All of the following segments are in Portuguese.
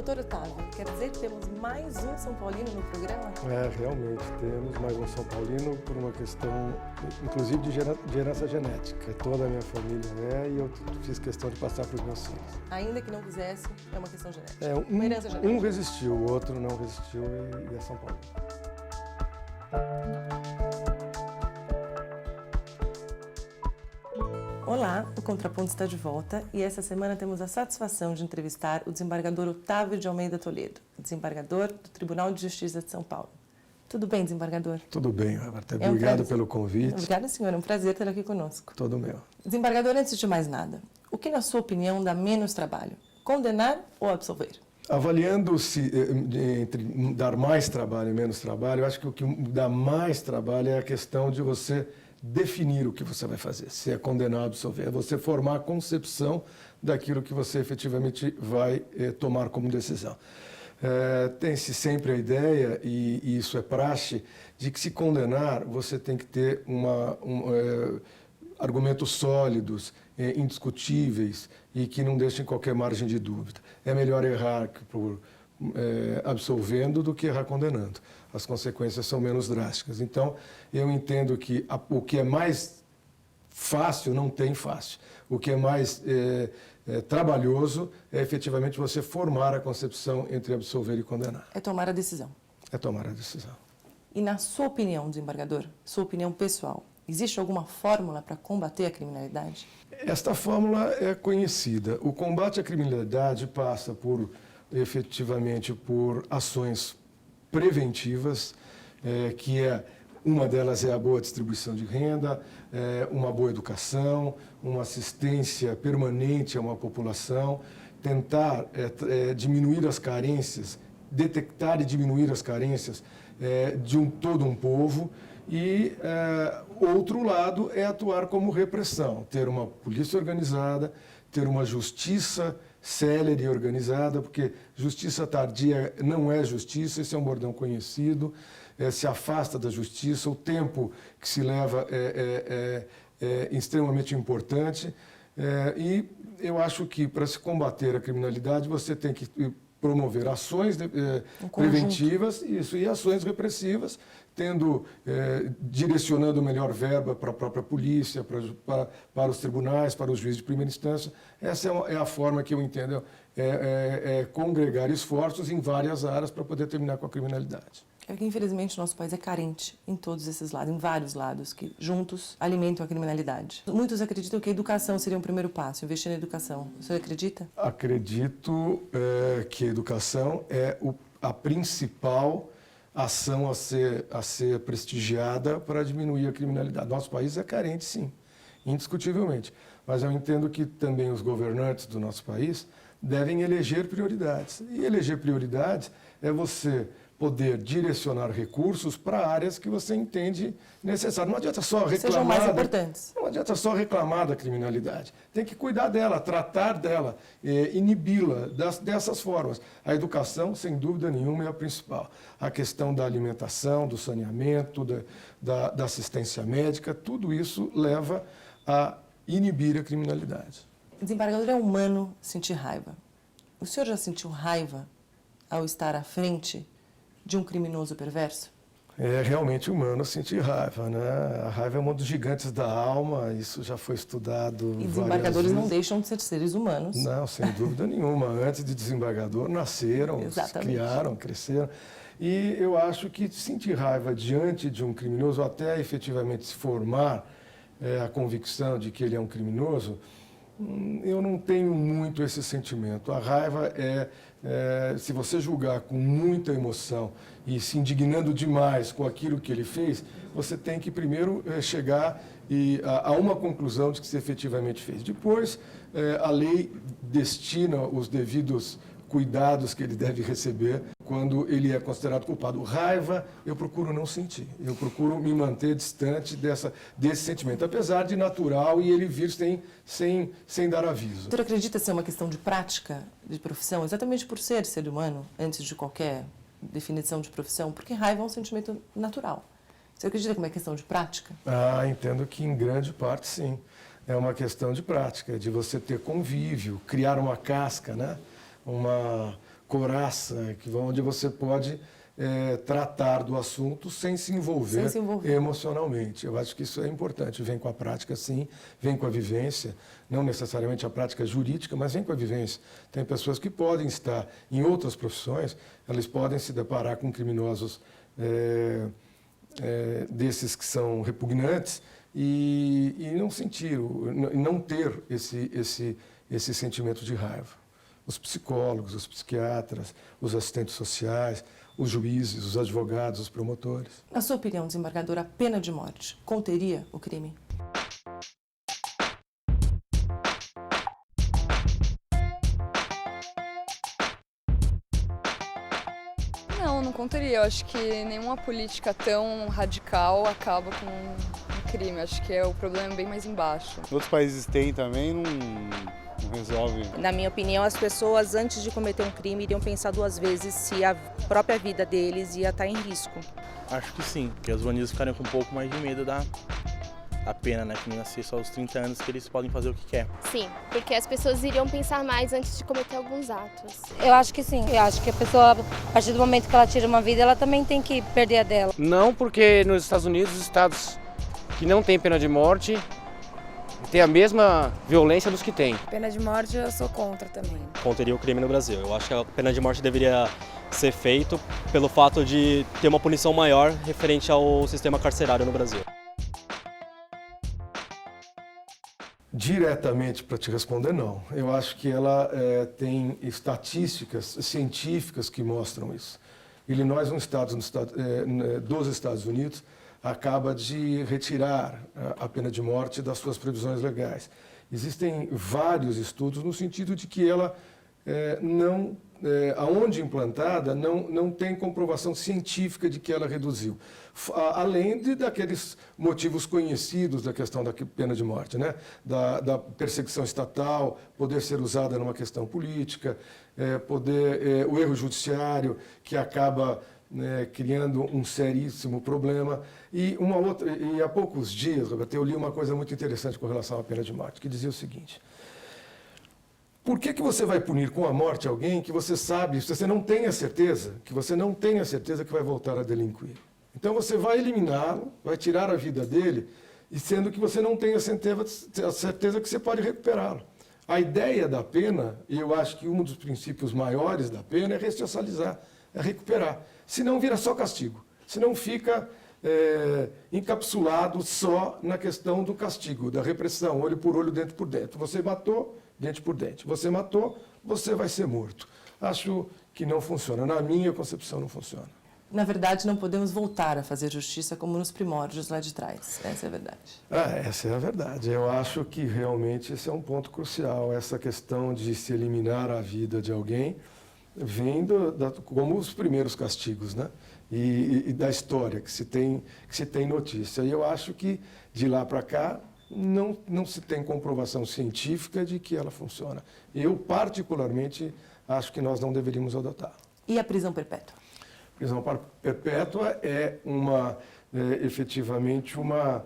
Doutor Otávio, quer dizer que temos mais um São Paulino no programa? Realmente, temos mais um São Paulino por uma questão, inclusive, de herança genética. Toda a minha família e eu fiz questão de passar para os meus filhos. Ainda que não quisesse, é uma questão genética. Uma herança genética. Um resistiu, o outro não resistiu e é São Paulo. Olá, o Contraponto está de volta e essa semana temos a satisfação de entrevistar o desembargador Otávio de Almeida Toledo, desembargador do Tribunal de Justiça de São Paulo. Tudo bem, desembargador? Tudo bem, Roberta. Obrigado pelo convite. Obrigada, senhor. É um prazer ter aqui conosco. Todo meu. Desembargador, antes de mais nada, o que, na sua opinião, dá menos trabalho? Condenar ou absolver? Avaliando-se entre dar mais trabalho e menos trabalho, eu acho que o que dá mais trabalho é a questão de você definir o que você vai fazer, se é condenar ou absolver, é você formar a concepção daquilo que você efetivamente vai tomar como decisão. Tem-se sempre a ideia, e isso é praxe, de que se condenar você tem que ter argumentos sólidos, indiscutíveis e que não deixem qualquer margem de dúvida. É melhor errar por absolvendo do que errar condenando. As consequências são menos drásticas. Então, eu entendo que o que é mais fácil não tem fácil. O que é mais trabalhoso é efetivamente você formar a concepção entre absolver e condenar. É tomar a decisão. É tomar a decisão. E na sua opinião, desembargador, sua opinião pessoal, existe alguma fórmula para combater a criminalidade? Esta fórmula é conhecida. O combate à criminalidade passa efetivamente por ações preventivas, que uma delas é a boa distribuição de renda, uma boa educação, uma assistência permanente a uma população, tentar diminuir as carências, detectar e diminuir as carências de todo um povo. E outro lado é atuar como repressão, ter uma polícia organizada, ter uma justiça célere e organizada, porque justiça tardia não é justiça, esse é um bordão conhecido, se afasta da justiça, o tempo que se leva é extremamente importante, e eu acho que para se combater a criminalidade você tem que promover ações preventivas e ações repressivas, direcionando melhor verba para a própria polícia, para os tribunais, para os juízes de primeira instância. Essa é a forma que eu entendo, congregar esforços em várias áreas para poder terminar com a criminalidade. É que, infelizmente, o nosso país é carente em todos esses lados, em vários lados, que juntos alimentam a criminalidade. Muitos acreditam que a educação seria um primeiro passo, investir na educação. O senhor acredita? Acredito que a educação é a principal ação a ser prestigiada para diminuir a criminalidade. Nosso país é carente, sim, indiscutivelmente. Mas eu entendo que também os governantes do nosso país devem eleger prioridades. E eleger prioridades é você poder direcionar recursos para áreas que você entende necessário. Não adianta só reclamar. Sejam mais importantes. Não adianta só reclamar da criminalidade. Tem que cuidar dela, tratar dela, inibi-la dessas formas. A educação, sem dúvida nenhuma, é a principal. A questão da alimentação, do saneamento, da assistência médica, tudo isso leva a inibir a criminalidade. Desembargador, é humano sentir raiva. O senhor já sentiu raiva ao estar à frente de um criminoso perverso? É realmente humano sentir raiva, né? A raiva é um dos gigantes da alma, isso já foi estudado. E desembargadores não deixam de ser seres humanos. Não, sem dúvida nenhuma. Antes de desembargador, nasceram, criaram, cresceram. E eu acho que sentir raiva diante de um criminoso, até efetivamente se formar a convicção de que ele é um criminoso, eu não tenho muito esse sentimento. A raiva se você julgar com muita emoção e se indignando demais com aquilo que ele fez, você tem que primeiro chegar a uma conclusão de que se efetivamente fez. Depois, a lei destina os devidos cuidados que ele deve receber quando ele é considerado culpado. Raiva, eu procuro não sentir. Eu procuro me manter distante desse sentimento, apesar de natural e ele vir sem dar aviso. O senhor acredita ser uma questão de prática, de profissão, exatamente por ser humano, antes de qualquer definição de profissão? Porque raiva é um sentimento natural. Você acredita que é uma questão de prática? Entendo que em grande parte sim. É uma questão de prática, de você ter convívio, criar uma casca, né? coraça, onde você pode tratar do assunto sem se envolver emocionalmente. Eu acho que isso é importante. Vem com a prática, sim, vem com a vivência, não necessariamente a prática jurídica, mas vem com a vivência. Tem pessoas que podem estar em outras profissões, elas podem se deparar com criminosos desses que são repugnantes e não sentir, não ter esse sentimento de raiva. Os psicólogos, os psiquiatras, os assistentes sociais, os juízes, os advogados, os promotores. Na sua opinião, desembargador, a pena de morte conteria o crime? Não conteria. Eu acho que nenhuma política tão radical acaba com um crime. Acho que o problema é bem mais embaixo. Outros países têm também, não resolve. Na minha opinião, as pessoas, antes de cometer um crime, iriam pensar duas vezes se a própria vida deles ia estar em risco. Acho que sim, porque os bandidos ficariam com um pouco mais de medo da pena, né? Que nem nascer só aos 30 anos que eles podem fazer o que quer. Sim, porque as pessoas iriam pensar mais antes de cometer alguns atos. Eu acho que sim. Eu acho que a pessoa, a partir do momento que ela tira uma vida, ela também tem que perder a dela. Não, porque nos Estados Unidos, os estados que não têm pena de morte têm a mesma violência dos que têm. Pena de morte eu sou contra também. Conteria o crime no Brasil. Eu acho que a pena de morte deveria ser feita pelo fato de ter uma punição maior referente ao sistema carcerário no Brasil. Diretamente, para te responder, não. Eu acho que ela tem estatísticas científicas que mostram isso. Illinois, um estado dos Estados Unidos, acaba de retirar a pena de morte das suas previsões legais. Existem vários estudos no sentido de que ela aonde implantada, não tem comprovação científica de que ela reduziu. Além daqueles motivos conhecidos da questão da pena de morte, né? Da perseguição estatal, poder ser usada numa questão política, o erro judiciário, que acaba criando um seríssimo problema. E há poucos dias, Roberto, eu li uma coisa muito interessante com relação à pena de morte, que dizia o seguinte: por que você vai punir com a morte alguém que você sabe, se você não tem a certeza, que vai voltar a delinquir? Então você vai eliminá-lo, vai tirar a vida dele, e sendo que você não tem a certeza que você pode recuperá-lo. A ideia da pena, e eu acho que um dos princípios maiores da pena é ressocializar, é recuperar. Senão vira só castigo, senão fica encapsulado só na questão do castigo, da repressão, olho por olho, dente por dente. Você matou, dente por dente. Você matou, você vai ser morto. Acho que não funciona. Na minha concepção, não funciona. Na verdade, não podemos voltar a fazer justiça como nos primórdios lá de trás. Essa é a verdade. Essa é a verdade. Eu acho que realmente esse é um ponto crucial. Essa questão de se eliminar a vida de alguém vem como os primeiros castigos, né? E da história que se tem notícia. E eu acho que de lá para cá não se tem comprovação científica de que ela funciona. Eu, particularmente, acho que nós não deveríamos adotar. E a prisão perpétua? Prisão perpétua é efetivamente uma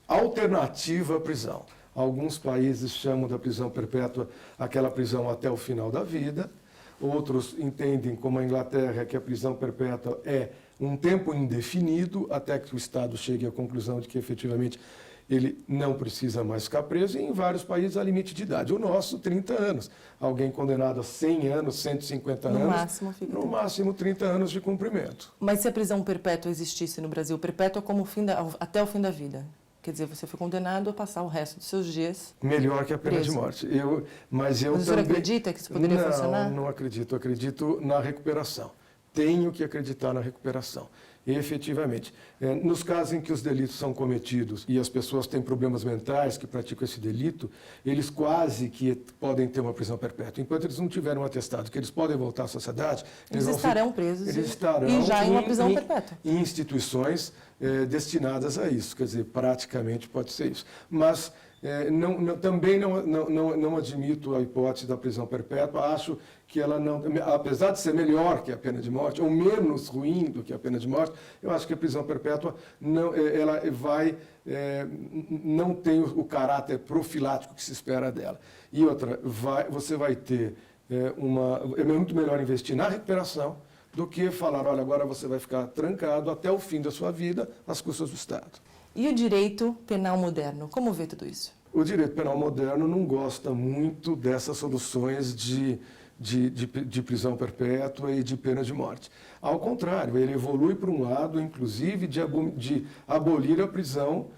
alternativa à prisão. Alguns países chamam da prisão perpétua aquela prisão até o final da vida. Outros entendem, como a Inglaterra, que a prisão perpétua é um tempo indefinido até que o Estado chegue à conclusão de que efetivamente ele não precisa mais ficar preso, e em vários países há limite de idade. O nosso, 30 anos. Alguém condenado a 100 anos, 150 anos, no máximo 30 anos de cumprimento. Mas se a prisão perpétua existisse no Brasil, perpétua como até o fim da vida? Quer dizer, você foi condenado a passar o resto dos seus dias melhor que a pena preso. De morte. Mas o senhor acredita que isso poderia funcionar? Não acredito. Acredito na recuperação. Tenho que acreditar na recuperação. E, efetivamente, nos casos em que os delitos são cometidos e as pessoas têm problemas mentais que praticam esse delito, eles quase que podem ter uma prisão perpétua. Enquanto eles não tiverem um atestado que eles podem voltar à sociedade, eles estarão presos e já em uma prisão perpétua. Em instituições destinadas a isso. Quer dizer, praticamente pode ser isso. Mas também não admito a hipótese da prisão perpétua. Acho que ela apesar de ser melhor que a pena de morte, ou menos ruim do que a pena de morte, eu acho que a prisão perpétua não tem o caráter profilático que se espera dela. E outra, você vai ter é muito melhor investir na recuperação do que falar, olha, agora você vai ficar trancado até o fim da sua vida às custas do Estado. E o direito penal moderno, como vê tudo isso? O direito penal moderno não gosta muito dessas soluções de prisão perpétua e de pena de morte. Ao contrário, ele evolui para um lado, inclusive, de abolir a prisão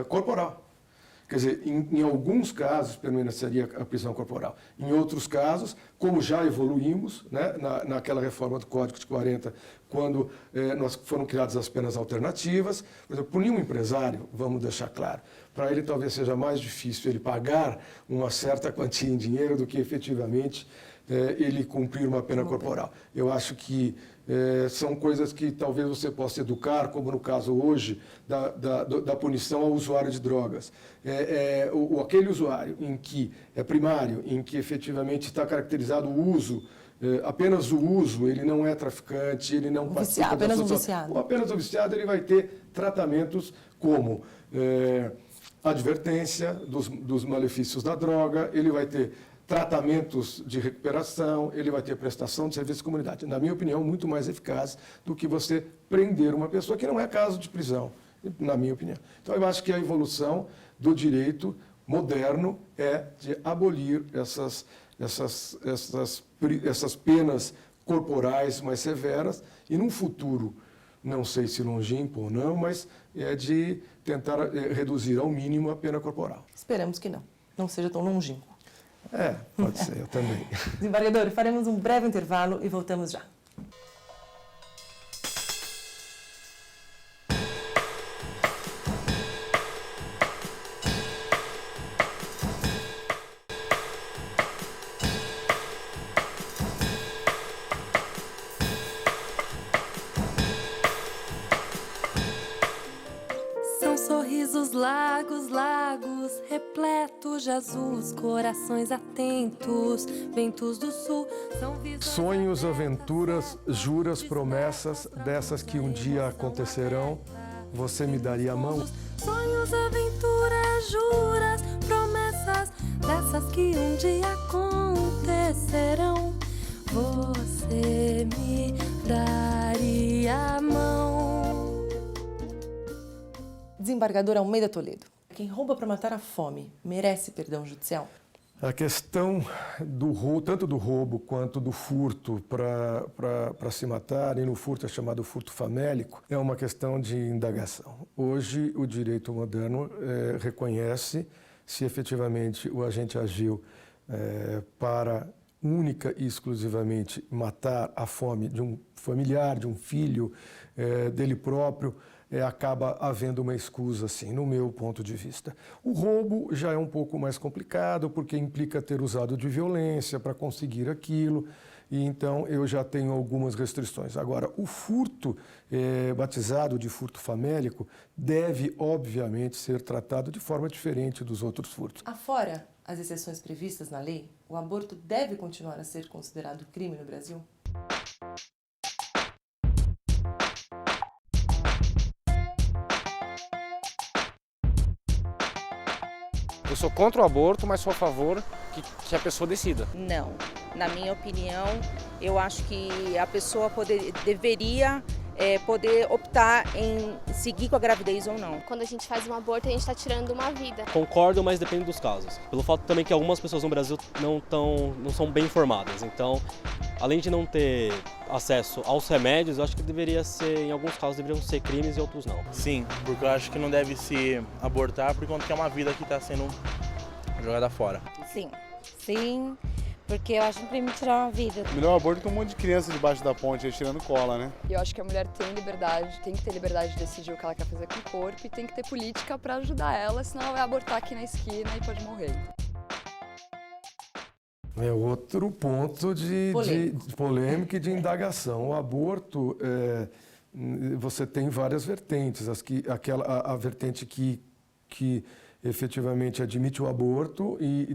corporal. Quer dizer, em alguns casos permaneceria a prisão corporal. Em outros casos, como já evoluímos, né, naquela reforma do Código de 40, quando foram criadas as penas alternativas, por exemplo, punir um empresário, vamos deixar claro, para ele talvez seja mais difícil ele pagar uma certa quantia em dinheiro do que efetivamente ele cumprir uma pena corporal. Eu acho que são coisas que talvez você possa educar, como no caso hoje da punição ao usuário de drogas. Aquele usuário em que é primário, em que efetivamente está caracterizado o uso, apenas o uso, ele não é traficante, ele não participa apenas da um sociedade. viciado. Ou apenas um viciado, ele vai ter tratamentos como advertência dos malefícios da droga, ele vai ter tratamentos de recuperação, ele vai ter prestação de serviço de comunidade. Na minha opinião, muito mais eficaz do que você prender uma pessoa, que não é caso de prisão, na minha opinião. Então, eu acho que a evolução do direito moderno é de abolir essas penas corporais mais severas e, num futuro, não sei se longínquo ou não, mas é de tentar reduzir ao mínimo a pena corporal. Esperamos que não seja tão longínquo. Pode ser, eu também. Desembargador, faremos um breve intervalo e voltamos já. Sorrisos largos, lagos, repletos de azuis, corações atentos, ventos do sul, são visões... Sonhos, aventuras, juras, promessas, dessas que um dia acontecerão, você me daria a mão? Sonhos, aventuras, juras, promessas, dessas que um dia acontecerão, você me daria a mão. Desembargador Almeida Toledo, quem rouba para matar a fome merece perdão judicial? A questão tanto do roubo quanto do furto para se matar, e no furto é chamado furto famélico, é uma questão de indagação. Hoje, o direito moderno reconhece se efetivamente o agente agiu para única e exclusivamente matar a fome de um familiar, de um filho, dele próprio, acaba havendo uma escusa, assim, no meu ponto de vista. O roubo já é um pouco mais complicado, porque implica ter usado de violência para conseguir aquilo, e então eu já tenho algumas restrições. Agora, o furto, batizado de furto famélico, deve, obviamente, ser tratado de forma diferente dos outros furtos. Afora as exceções previstas na lei, o aborto deve continuar a ser considerado crime no Brasil? Eu sou contra o aborto, mas sou a favor que a pessoa decida. Não. Na minha opinião, eu acho que a pessoa deveria poder optar em seguir com a gravidez ou não. Quando a gente faz um aborto, a gente está tirando uma vida. Concordo, mas depende dos casos. Pelo fato também que algumas pessoas no Brasil não são bem informadas. Então, além de não ter acesso aos remédios, eu acho que deveria ser, em alguns casos, deveriam ser crimes e outros não. Sim, porque eu acho que não deve se abortar por conta que é uma vida que está sendo jogada fora. Sim, porque eu acho um crime tirar uma vida. Melhor aborto que um monte de criança debaixo da ponte, tirando cola, né? E eu acho que a mulher tem que ter liberdade de decidir o que ela quer fazer com o corpo e tem que ter política para ajudar ela, senão ela vai abortar aqui na esquina e pode morrer. É outro ponto de polêmica e de indagação. O aborto, você tem várias vertentes. A vertente que efetivamente admite o aborto e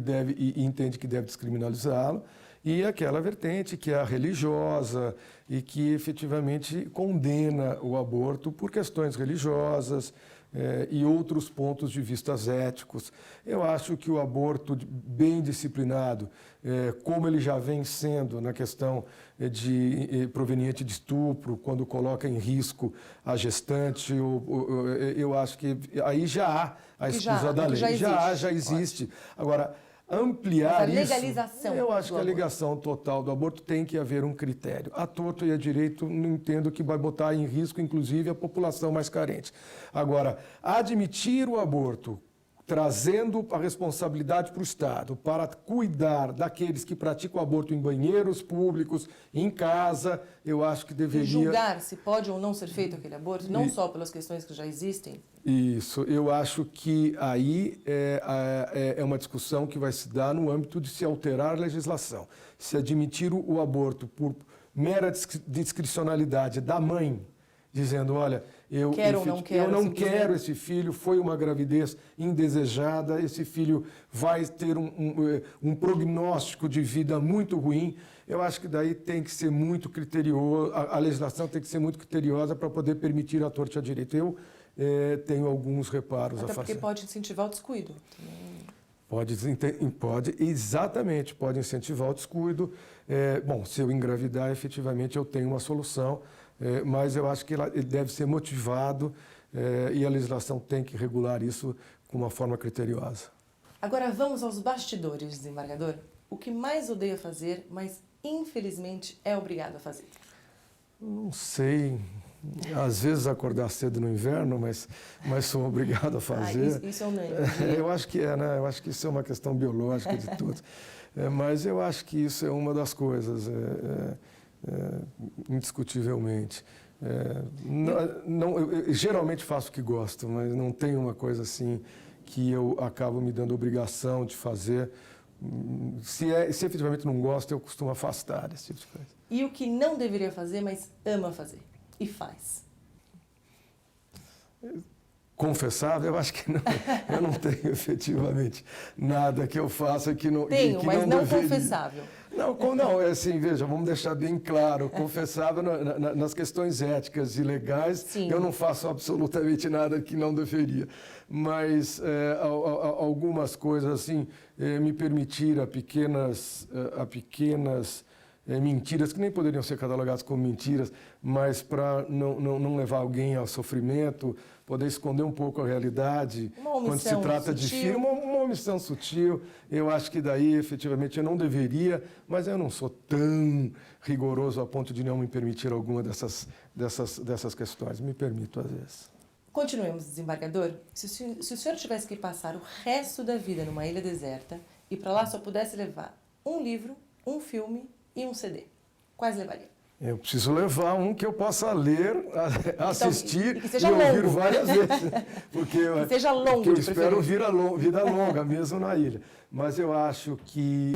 entende que deve descriminalizá-lo, e aquela vertente que é a religiosa e que efetivamente condena o aborto por questões religiosas, e outros pontos de vista éticos. Eu acho que o aborto bem disciplinado, como ele já vem sendo na questão proveniente de estupro, quando coloca em risco a gestante, eu acho que aí já há a escusa da lei. Já existe. Agora, ampliar mas a legalização isso, eu acho que a ligação total do aborto tem que haver um critério. A torto e a direito, não entendo que vai botar em risco, inclusive, a população mais carente. Agora, admitir o aborto, trazendo a responsabilidade para o Estado, para cuidar daqueles que praticam aborto em banheiros públicos, em casa, eu acho que deveria... E julgar se pode ou não ser feito aquele aborto, não só pelas questões que já existem? Isso, eu acho que aí é uma discussão que vai se dar no âmbito de se alterar a legislação. Se admitir o aborto por mera discricionalidade da mãe, dizendo, olha, eu não quero esse filho, foi uma gravidez indesejada, esse filho vai ter um prognóstico de vida muito ruim. Eu acho que daí tem que ser muito criterioso, a legislação tem que ser muito criteriosa para poder permitir a torto e a direito. Eu tenho alguns reparos a fazer. Até porque pode incentivar o descuido. Pode, exatamente, pode incentivar o descuido. Bom, se eu engravidar, efetivamente eu tenho uma solução, mas eu acho que ele deve ser motivado e a legislação tem que regular isso com uma forma criteriosa. Agora vamos aos bastidores, desembargador. O que mais odeia fazer, mas infelizmente é obrigado a fazer? Não sei. Às vezes acordar cedo no inverno, mas sou obrigado a fazer. Isso eu não. Eu acho que né? Eu acho que isso é uma questão biológica de tudo. Mas eu acho que isso é uma das coisas, indiscutivelmente. Eu geralmente faço o que gosto, mas não tem uma coisa assim que eu acabo me dando obrigação de fazer. Se efetivamente não gosto, eu costumo afastar desse tipo de coisa. E o que não deveria fazer, mas ama fazer? E faz? Confessável, eu acho que não. Eu não tenho efetivamente nada que eu faça que não deveria. Tenho, mas não confessável. Não, é assim, veja, vamos deixar bem claro, confessável nas questões éticas e legais, sim. Eu não faço absolutamente nada que não deveria. Mas algumas coisas, assim, me permitir a pequenas mentiras, que nem poderiam ser catalogadas como mentiras, mas para não levar alguém ao sofrimento, poder esconder um pouco a realidade quando se trata de filho, uma omissão sutil. Eu acho que daí, efetivamente, eu não deveria, mas eu não sou tão rigoroso a ponto de não me permitir alguma dessas questões. Me permito, às vezes. Continuemos, desembargador. Se o senhor tivesse que passar o resto da vida numa ilha deserta e para lá só pudesse levar um livro, um filme e um CD, quais levaria? Eu preciso levar um que eu possa ler, assistir então, e ouvir várias vezes. Porque que seja longo, eu espero vida longa, mesmo na ilha. Mas eu acho que